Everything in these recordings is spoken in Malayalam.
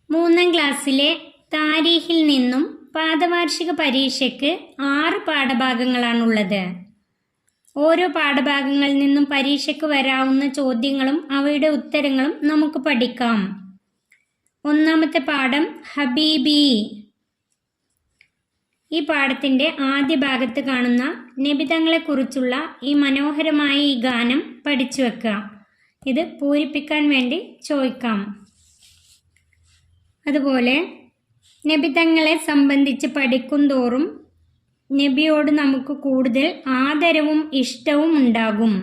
മൂന്നാം ക്ലാസ്സിലെ താരീഖിൽ നിന്നും പാദവാർഷിക പരീക്ഷയ്ക്ക് 6 പാഠഭാഗങ്ങളാണുള്ളത്. ഓരോ പാഠഭാഗങ്ങളിൽ നിന്നും പരീക്ഷയ്ക്ക് വരാവുന്ന ചോദ്യങ്ങളും അവയുടെ ഉത്തരങ്ങളും നമുക്ക് പഠിക്കാം. ഒന്നാമത്തെ പാഠം ഹബീബി. ഈ പാഠത്തിൻ്റെ ആദ്യ ഭാഗത്ത് കാണുന്ന നബിതങ്ങളെക്കുറിച്ചുള്ള ഈ മനോഹരമായ ഈ ഗാനം പഠിച്ചു വെക്കുക. ഇത് പൂരിപ്പിക്കാൻ വേണ്ടി ചോദിക്കാം. അതുപോലെ നബിതങ്ങളെ സംബന്ധിച്ച് പഠിക്കുന്തോറും നബിയോട് നമുക്ക് കൂടുതൽ ആദരവും ഇഷ്ടവും ഉണ്ടാകും.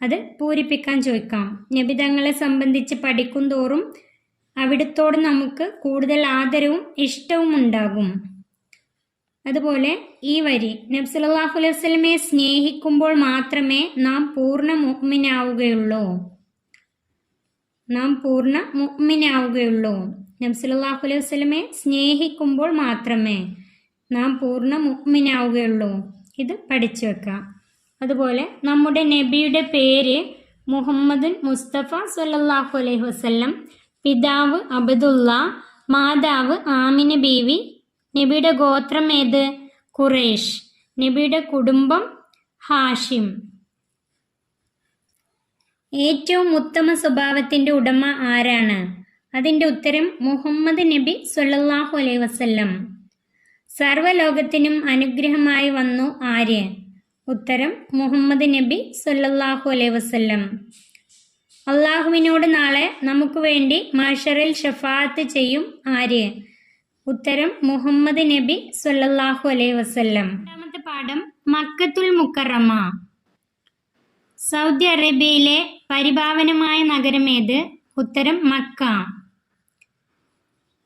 അത് പൂരിപ്പിക്കാൻ ചോദിക്കാം. നബിതങ്ങളെ സംബന്ധിച്ച് പഠിക്കുന്തോറും അവിടുത്തോട് നമുക്ക് കൂടുതൽ ആദരവും ഇഷ്ടവും ഉണ്ടാകും. അതുപോലെ ഈ വരി, നബി സല്ലല്ലാഹു അലൈഹി വസല്ലമയെ സ്നേഹിക്കുമ്പോൾ മാത്രമേ നാം പൂർണ്ണ മുഅ്മിനാവുകയുള്ളൂ. നബി സല്ലല്ലാഹു അലൈഹി വസല്ലമയെ സ്നേഹിക്കുമ്പോൾ മാത്രമേ നാം പൂർണ്ണ മുഅ്മിനാവുകയുള്ളൂ. ഇത് പഠിച്ചു വെക്കാം. അതുപോലെ നമ്മുടെ നബിയുടെ പേര് മുഹമ്മദ് മുസ്തഫ സല്ലല്ലാഹു അലൈഹി വസല്ലം. പിതാവ് അബ്ദുള്ള, മാതാവ് ആമിന ബീവി. നബിയുടെ ഗോത്രം ഏത്? ഖുറൈഷ്. നബിയുടെ കുടുംബം ഹാഷിം. ഏറ്റവും ഉത്തമ സ്വഭാവത്തിൻ്റെ ഉടമ ആരാണ്? അതിൻ്റെ ഉത്തരം മുഹമ്മദ് നബി സല്ലല്ലാഹു അലൈഹി വസല്ലം. സർവ്വലോകത്തിനും അനുഗ്രഹമായി വന്നു ആര്? ഉത്തരം മുഹമ്മദ് നബി സല്ലല്ലാഹു അലൈഹി വസല്ലം. അള്ളാഹുവിനോട് നാളെ നമുക്ക് വേണ്ടി മഹ്ശറിൽ ശഫാഅത്ത് ചെയ്യും ആര്? ഉത്തരം മുഹമ്മദ് നബി സല്ലല്ലാഹു അലൈഹി വസല്ലം. രണ്ടാമത്തെ പാഠം മക്കത്തുൽ മുക്കറമ. സൗദി അറേബ്യയിലെ പരിപാവനമായ നഗരമേത്? ഉത്തരം മക്ക.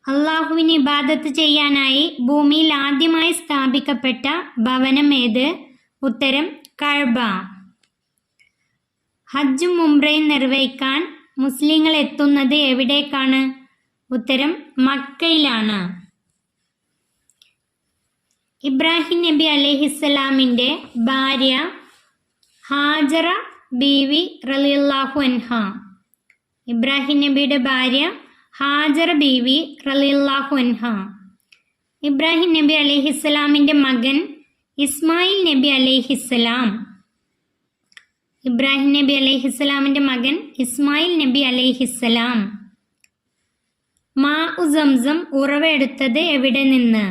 അള്ളാഹുവിന് ഇബാദത്ത് ചെയ്യാനായി ഭൂമിയിൽ ആദ്യമായി സ്ഥാപിക്കപ്പെട്ട ഭവനം ഏത്? ഉത്തരം കഅബ. ഹജ്ജും ഉംറയും നിർവഹിക്കാൻ മുസ്ലിങ്ങൾ എത്തുന്നത് എവിടേക്കാണ്? ഉത്തരം മക്കയിലാണ്. ഇബ്രാഹിം നബി അലൈഹിസ്സലാമിൻ്റെ ഭാര്യ ഹാജറ ബീവി റളിയല്ലാഹു അൻഹ. ഇബ്രാഹിം നബിയുടെ ഭാര്യ ഹാജറ ബീവി റളിയല്ലാഹു അൻഹ. ഇബ്രാഹിം നബി അലൈഹിസ്സലാമിൻ്റെ മകൻ ഇസ്മായിൽ നബി അലൈഹിസ്സലാം. ഇബ്രാഹിം നബി അലൈഹിസ്സലാമിൻ്റെ മകൻ ഇസ്മായിൽ നബി അലൈഹിസ്സലാം. മാഉ സംസം ഉറവെടുത്തത് എവിടെ നിന്ന്?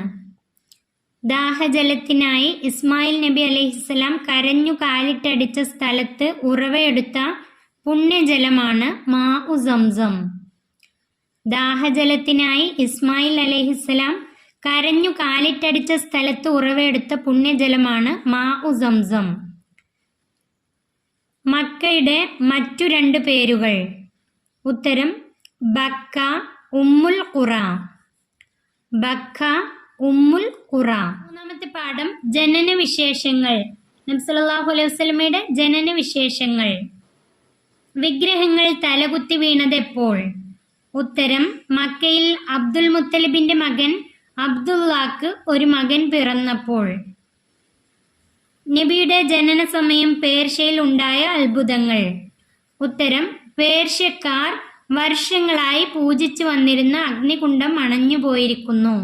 ദാഹജലത്തിനായി ഇസ്മായിൽ നബി അലൈഹിസ്സലാം കരഞ്ഞു കാലിട്ടടിച്ച സ്ഥലത്ത് ഉറവയെടുത്ത പുണ്യജലമാണ് മാഉ സംസം. ദാഹജലത്തിനായി ഇസ്മായിൽ അലൈഹിസ്സലാം കരഞ്ഞു കാലിട്ടടിച്ച സ്ഥലത്ത് ഉറവയെടുത്ത പുണ്യജലമാണ് മാഉ സംസം. മക്കയുടെ മറ്റു 2 പേരുകൾ? ഉത്തരം ബക്ക, ഉമ്മുൽ ഖുറ. ബക്ക, ഉമ്മുൽ ഖുറ. മൂന്നാമത്തെ പാഠം ജനന വിശേഷങ്ങൾ. നബി സല്ലല്ലാഹു അലൈഹി വസല്ലമയുടെ ജനന വിശേഷങ്ങൾ. വിഗ്രഹങ്ങൾ തലകുത്തി വീണത് എപ്പോൾ? ഉത്തരം മക്കയിൽ അബ്ദുൽ മുത്തലിബിന്റെ മകൻ അബ്ദുള്ളാക്ക് ഒരു മകൻ പിറന്നപ്പോൾ. നബിയുടെ ജനന സമയം പേർഷ്യയിൽ ഉണ്ടായ അത്ഭുതങ്ങൾ. ഉത്തരം പേർഷ്യക്കാർ വർഷങ്ങളായി പൂജിച്ചു വന്നിരുന്ന അഗ്നികുണ്ഡം അണഞ്ഞുപോയിരിക്കുന്നു.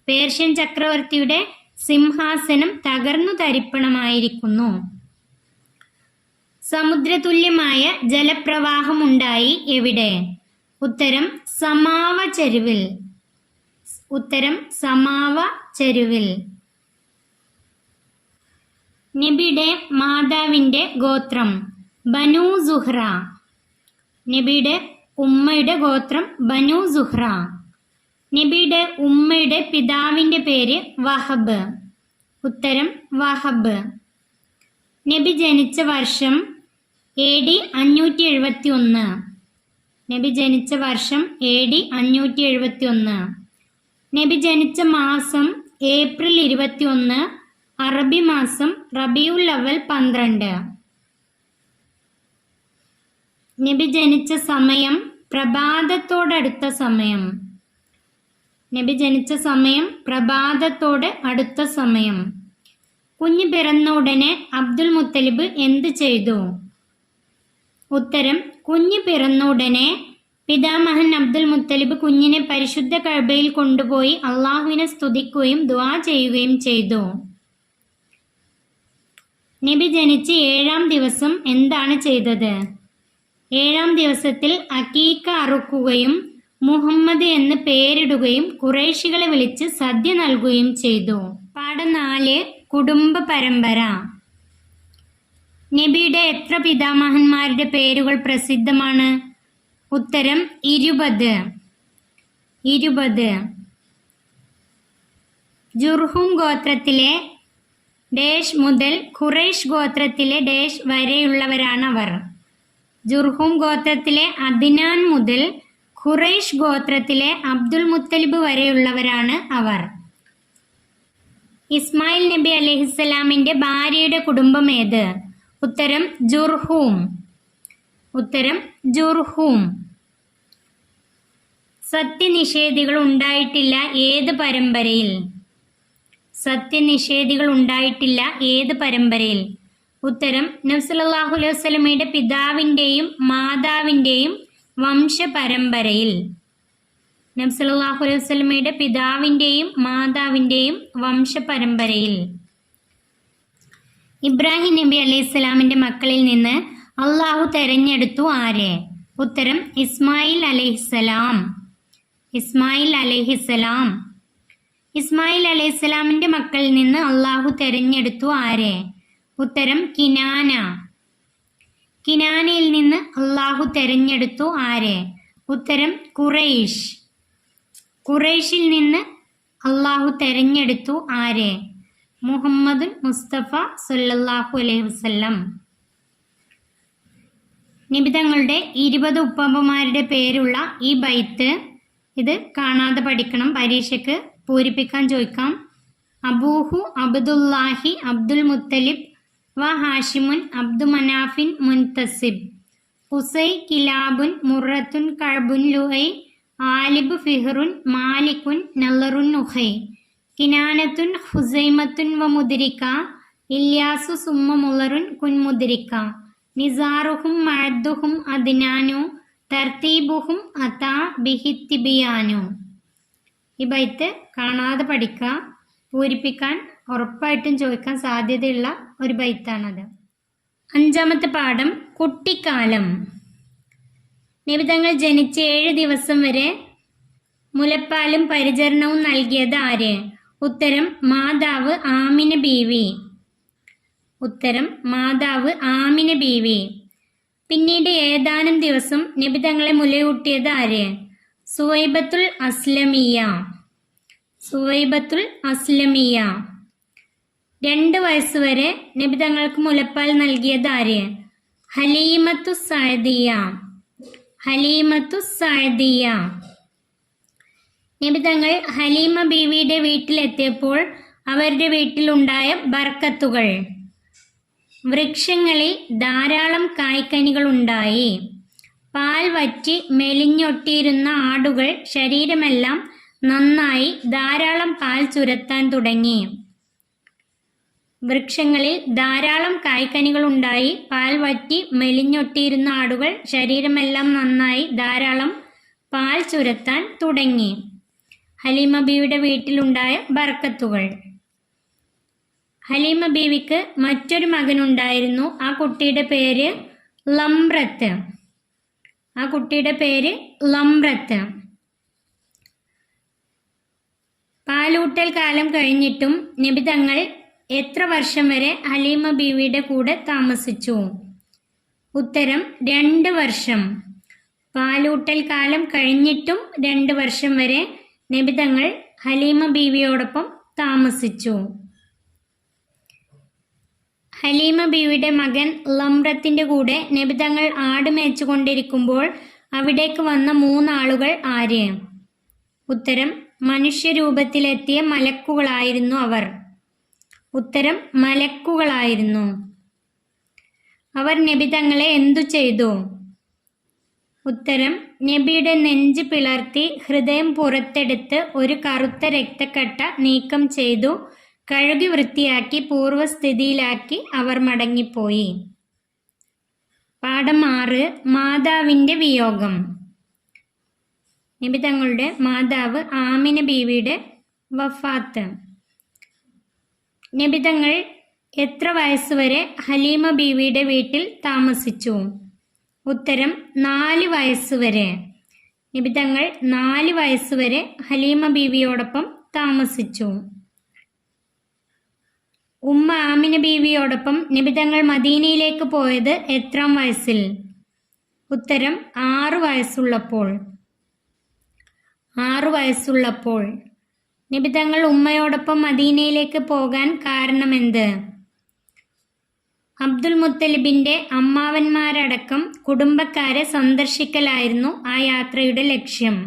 പേർഷ്യൻ ചക്രവർത്തിയുടെ സിംഹാസനം തകർന്നു തരിപ്പണമായിരിക്കുന്നു. സമുദ്രതുല്യമായ ജലപ്രവാഹമുണ്ടായി എവിടെ? ഉത്തരം സമാവ ചരിവിൽ. ഉത്തരം സമാവ ചരിവിൽ. നബിയുടെ മാതാവിൻ്റെ ഗോത്രം ബനു സുഹ്റ. നബിയുടെ ഉമ്മയുടെ ഗോത്രം ബനു സുഹ്റ. നബിയുടെ ഉമ്മയുടെ പിതാവിൻ്റെ പേര് വഹബ്. ഉത്തരം വഹബ്. നബി ജനിച്ച വർഷം AD 571. നബി ജനിച്ച വർഷം AD 571. നബി ജനിച്ച മാസം ഏപ്രിൽ 21, അറബി മാസം റബിയുൽ അവൽ 12. നബി ജനിച്ച സമയം പ്രഭാതത്തോടടുത്ത സമയം. നബി ജനിച്ച സമയം പ്രഭാതത്തോട് അടുത്ത സമയം. കുഞ്ഞ് പിറന്ന ഉടനെ അബ്ദുൽ മുത്തലിബ് എന്ത് ചെയ്തു? ഉത്തരം കുഞ്ഞ് പിറന്ന ഉടനെ പിതാമഹൻ അബ്ദുൽ മുത്തലിബ് കുഞ്ഞിനെ പരിശുദ്ധ കഅബയിൽ കൊണ്ടുപോയി അള്ളാഹുവിനെ സ്തുതിക്കുകയും ദുആ ചെയ്യുകയും ചെയ്തു. നബി ജനിച്ച് 7-ാം ദിവസം എന്താണ് ചെയ്തത്? 7-ാം ദിവസത്തിൽ അക്കീക്ക അറുക്കുകയും മുഹമ്മദ് എന്ന് പേരിടുകയും ഖുറൈശികളെ വിളിച്ച് സദ്യ നൽകുകയും ചെയ്തു. പാഠം 4 കുടുംബ പരമ്പര. നബിയുടെ എത്ര പിതാമഹന്മാരുടെ പേരുകൾ പ്രസിദ്ധമാണ്? ഉത്തരം 20. ജുർഹും ഗോത്രത്തിലെ ഡേഷ് മുതൽ ഖുറൈഷ് ഗോത്രത്തിലെ ഡേഷ് വരെയുള്ളവരാണവർ. ജുർഹും ഗോത്രത്തിലെ അദ്നാൻ മുതൽ ഖുറൈഷ് ഗോത്രത്തിലെ അബ്ദുൽ മുത്തലിബ് വരെയുള്ളവരാണ് അവർ. ഇസ്മായിൽ നബി അലൈഹിസ്സലാമിന്റെ ഭാര്യയുടെ കുടുംബം ഏത്? ഉത്തരം ജുർഹൂം. സത്യനിഷേധികൾ ഉണ്ടായിട്ടില്ല ഏത് പരമ്പരയിൽ? ഉത്തരം നബി സല്ലല്ലാഹു അലൈഹി വസല്ലമയുടെ പിതാവിൻ്റെയും മാതാവിൻ്റെയും വംശപരമ്പരയിൽ. ഇബ്രാഹിം നബി അലൈഹിസ്സലാമിന്റെ മക്കളിൽ നിന്ന് അള്ളാഹു തെരഞ്ഞെടുത്തു ആരെ? ഉത്തരം ഇസ്മായിൽ അലൈഹിസ്സലാം. ഇസ്മായിൽ അലൈഹിസ്സലാമിന്റെ മക്കളിൽ നിന്ന് അള്ളാഹു തെരഞ്ഞെടുത്തു ആരെ? ഉത്തരം കിനാനയിൽ നിന്ന് അള്ളാഹു തെരഞ്ഞെടുത്തു ആരെ? ഉത്തരം ഖുറൈഷിൽ നിന്ന് അള്ളാഹു തെരഞ്ഞെടുത്തു ആരെ? മുഹമ്മദ് മുസ്തഫ സല്ലല്ലാഹു അലൈഹി വസല്ലം. നിബിതങ്ങളുടെ 20 ഉപ്പമാരുടെ പേരുള്ള ഈ ബൈത്ത് ഇത് കാണാതെ പഠിക്കണം, പരീക്ഷയ്ക്ക് പൂരിപ്പിക്കാൻ ചോദിക്കാം. അബൂഹു അബ്ദുല്ലാഹി അബ്ദുൽ മുത്തലിബ് വ ഹാഷിമുൻ അബ്ദു മനാഫിൻ മുൻതസിബ്. ഖുസൈ കിലാബുൻ മുറത്തുൻ കഅബുൻ ലുഹൈ ആലിബ് ഫിഹ്റുൻ മാലിക്കുൻ നളറുൻ ഉഹൈ. കിനാനത്തുൻ ഹുസൈമത്തുൻ വ മുദ്രിക ഇല്യാസു സുമ്മ മുളറുൻ കുൻ മുദ്രിക. നിസാറുഹും മഅദ്ദുഹും അദ്നാനു തർത്തീബുഹും അതാ ബിഹിത്തിബിയാനു. ഈ ബൈത്ത് കാണാതെ പഠിക്കുക, പൂരിപ്പിക്കാൻ ഉറപ്പായിട്ടും ചോദിക്കാൻ സാധ്യതയുള്ള ഒരു ബൈത്താണത്. 5-ാമത്തെ പാഠം കുട്ടിക്കാലം. നിബിതങ്ങൾ ജനിച്ച് 7 ദിവസം വരെ മുലപ്പാലും പരിചരണവും നൽകിയത് ആര്? ഉത്തരം മാതാവ് ആമിന ബീവി. പിന്നീട് ഏതാനും ദിവസം നിബിതങ്ങളെ മുലയൂട്ടിയത് ആര്? സുവൈബത്തുൽ അസ്ലമിയ. 2 വയസ്സുവരെ നിബിതങ്ങൾക്ക് മുലപ്പാൽ നൽകിയത് ആര്? ഹലീമത്തു സഅദിയ. നിബിതങ്ങൾ ഹലീമ ബീവിയുടെ വീട്ടിലെത്തിയപ്പോൾ അവരുടെ വീട്ടിലുണ്ടായ ബർക്കത്തുകൾ. വൃക്ഷങ്ങളിൽ ധാരാളം കായ്ക്കനികൾ ഉണ്ടായി. പാൽ വറ്റി മെലിഞ്ഞൊട്ടിയിരുന്ന ആടുകൾ ശരീരമെല്ലാം നന്നായി ധാരാളം പാൽ ചുരത്താൻ തുടങ്ങി. വൃക്ഷങ്ങളിൽ ധാരാളം കായ്ക്കനികൾ ഉണ്ടായി. പാൽ വറ്റി മെലിഞ്ഞൊട്ടിയിരുന്ന ആടുകൾ ശരീരമെല്ലാം നന്നായി ധാരാളം പാൽ ചുരത്താൻ തുടങ്ങി. ഹലീമ ബീവിയുടെ വീട്ടിലുണ്ടായ ബർക്കത്തുകൾ. ഹലീമ ബീവിക്ക് മറ്റൊരു മകനുണ്ടായിരുന്നു. ആ കുട്ടിയുടെ പേര് ലംറത്ത്. പാലൂട്ടൽ കാലം കഴിഞ്ഞിട്ടും നിബിതങ്ങൾ എത്ര വർഷം വരെ ഹലീമ ബീവിയുടെ കൂടെ താമസിച്ചു? ഉത്തരം 2 വർഷം. പാലൂട്ടൽ കാലം കഴിഞ്ഞിട്ടും 2 വർഷം വരെ നിബിതങ്ങൾ ഹലീമ ബീവിയോടൊപ്പം താമസിച്ചു. ഹലീമ ബീവിയുടെ മകൻ ലംറത്തിന്റെ കൂടെ നിബിതങ്ങൾ ആട് മേച്ചുകൊണ്ടിരിക്കുമ്പോൾ അവിടേക്ക് വന്ന 3 ആളുകൾ ആര്? ഉത്തരം മനുഷ്യരൂപത്തിലെത്തിയ മലക്കുകളായിരുന്നു അവർ. അവർ നബിതങ്ങളെ എന്തു ചെയ്തു? ഉത്തരം നബിയുടെ നെഞ്ച് പിളർത്തി ഹൃദയം പുറത്തെടുത്ത് ഒരു കറുത്ത രക്തക്കട്ട നീക്കം ചെയ്തു കഴുകി വൃത്തിയാക്കി പൂർവ്വസ്ഥിതിയിലാക്കി അവർ മടങ്ങിപ്പോയി. പാഠം 6 മാതാവിൻ്റെ വിയോഗം. നബി തങ്ങളുടെ മാതാവ് ആമിന ബീവിയുടെ വഫാത്ത്. നബി തങ്ങൾ എത്ര വയസ്സുവരെ ഹലീമ ബീവിയുടെ വീട്ടിൽ താമസിച്ചു? ഉത്തരം 4 വയസ്സുവരെ. നബി തങ്ങൾ 4 വയസ്സുവരെ ഹലീമ ബീവിയോടൊപ്പം താമസിച്ചു. ഉമ്മ ആമിന ബീവിയോടൊപ്പം നബി തങ്ങൾ മദീനയിലേക്ക് പോയത് എത്രാം വയസ്സിൽ? ഉത്തരം 6 വയസ്സുള്ളപ്പോൾ. 6 വയസ്സുള്ളപ്പോൾ. നബി തങ്ങൾ ഉമ്മയോടൊപ്പം മദീനയിലേക്ക് പോകാൻ കാരണമെന്ത്? അബ്ദുൽ മുത്തലിബിന്റെ അമ്മാവന്മാരടക്കം കുടുംബക്കാരെ സന്ദർശിക്കലായിരുന്നു ആ യാത്രയുടെ ലക്ഷ്യം.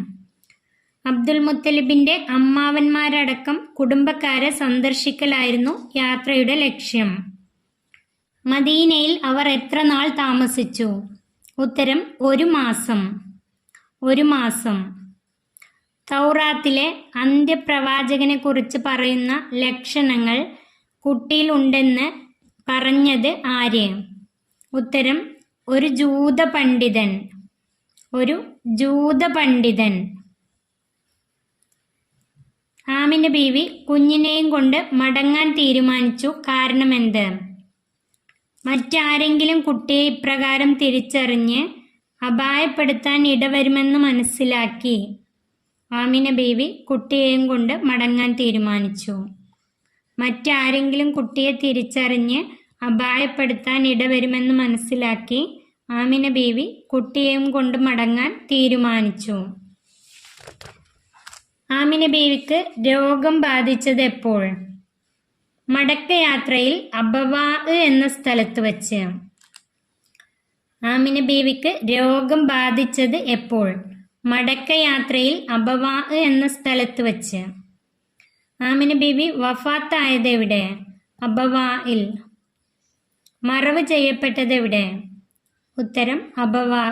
അബ്ദുൽ മുത്തലിബിന്റെ അമ്മാവന്മാരടക്കം കുടുംബക്കാരെ സന്ദർശിക്കലായിരുന്നു യാത്രയുടെ ലക്ഷ്യം. മദീനയിൽ അവർ എത്ര നാൾ താമസിച്ചു? ഉത്തരം 1 മാസം. 1 മാസം. തൗറാത്തിലെ അന്ത്യപ്രവാചകനെ കുറിച്ച് പറയുന്ന ലക്ഷണങ്ങൾ കുട്ടിയിൽ ഉണ്ടെന്ന് പറഞ്ഞത് ആര്? ഉത്തരം ഒരു ജൂത പണ്ഡിതൻ. ഒരു ജൂത പണ്ഡിതൻ. ആമിന ബീവി കുഞ്ഞിനെയും കൊണ്ട് മടങ്ങാൻ തീരുമാനിച്ചു. കാരണമെന്ത്? മറ്റാരെങ്കിലും കുട്ടിയെ ഇപ്രകാരം തിരിച്ചറിഞ്ഞ് അപായപ്പെടുത്താൻ ഇടവരുമെന്ന് മനസ്സിലാക്കി ആമിന ബീവി കുട്ടിയെയും കൊണ്ട് മടങ്ങാൻ തീരുമാനിച്ചു. മറ്റാരെങ്കിലും കുട്ടിയെ തിരിച്ചറിഞ്ഞ് അപായപ്പെടുത്താൻ ഇടവരുമെന്ന് മനസ്സിലാക്കി ആമിന ബീവി കുട്ടിയെയും കൊണ്ട് മടങ്ങാൻ തീരുമാനിച്ചു. ആമിന ബീവിക്ക് രോഗം ബാധിച്ചത് എപ്പോൾ? മടക്കയാത്രയിൽ അബവാ എന്ന സ്ഥലത്ത് വച്ച്. ആമിന ബീവിക്ക് രോഗം ബാധിച്ചത് എപ്പോൾ? മടക്കയാത്രയിൽ അബവാ എന്ന സ്ഥലത്ത് വച്ച്. ആമിന ബീവി വഫാത്തായത് എവിടെ? അബവായിൽ. മറവ് ചെയ്യപ്പെട്ടത് എവിടെ? ഉത്തരം അബവാ.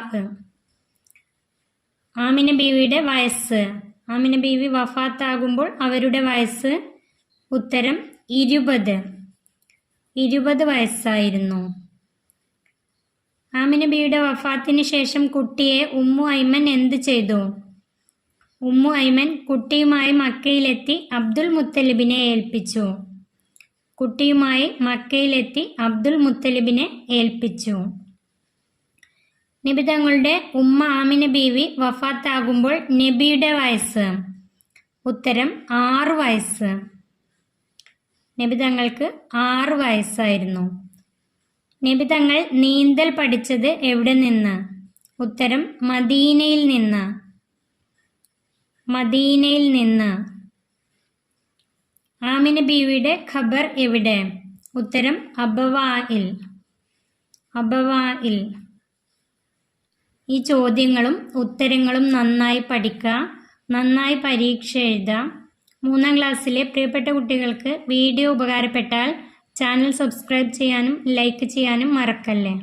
ആമിന ബീവിയുടെ വയസ്സ്. ആമിന ബീവി വഫാത്താകുമ്പോൾ അവരുടെ വയസ്സ്? ഉത്തരം 20 വയസ്സായിരുന്നു. ആമിന ബീവിയുടെ വഫാത്തിന് ശേഷം കുട്ടിയെ ഉമ്മു ഐമൻ എന്ത് ചെയ്തു? ഉമ്മു ഐമൻ കുട്ടിയുമായി മക്കയിലെത്തി അബ്ദുൽ മുത്തലിബിനെ ഏൽപ്പിച്ചു. കുട്ടിയുമായി മക്കയിലെത്തി അബ്ദുൽ മുത്തലിബിനെ ഏൽപ്പിച്ചു. നബി തങ്ങളുടെ ഉമ്മ ആമിന ബീവി വഫാത്താകുമ്പോൾ നബിയുടെ വയസ്സ്? ഉത്തരം 6 വയസ്സ്. നബി തങ്ങൾക്ക് 6 വയസ്സായിരുന്നു. നബി തങ്ങൾ നീന്തൽ പഠിച്ചത് എവിടെ നിന്ന്? ഉത്തരം മദീനയിൽ നിന്ന്. മദീനയിൽ നിന്ന്. ആമിന ബീവിയുടെ ഖബർ എവിടെ? ഉത്തരം അബവായിൽ. അബവായിൽ. ഈ ചോദ്യങ്ങളും ഉത്തരങ്ങളും നന്നായി പഠിക്കുക, നന്നായി പരീക്ഷ എഴുതുക. 3ാം ക്ലാസ്സിലെ പ്രിയപ്പെട്ട കുട്ടികൾക്ക് വീഡിയോ ഉപകാരപ്പെട്ടാൽ ചാനൽ സബ്സ്ക്രൈബ് ചെയ്യാനും ലൈക്ക് ചെയ്യാനും മറക്കല്ലേ.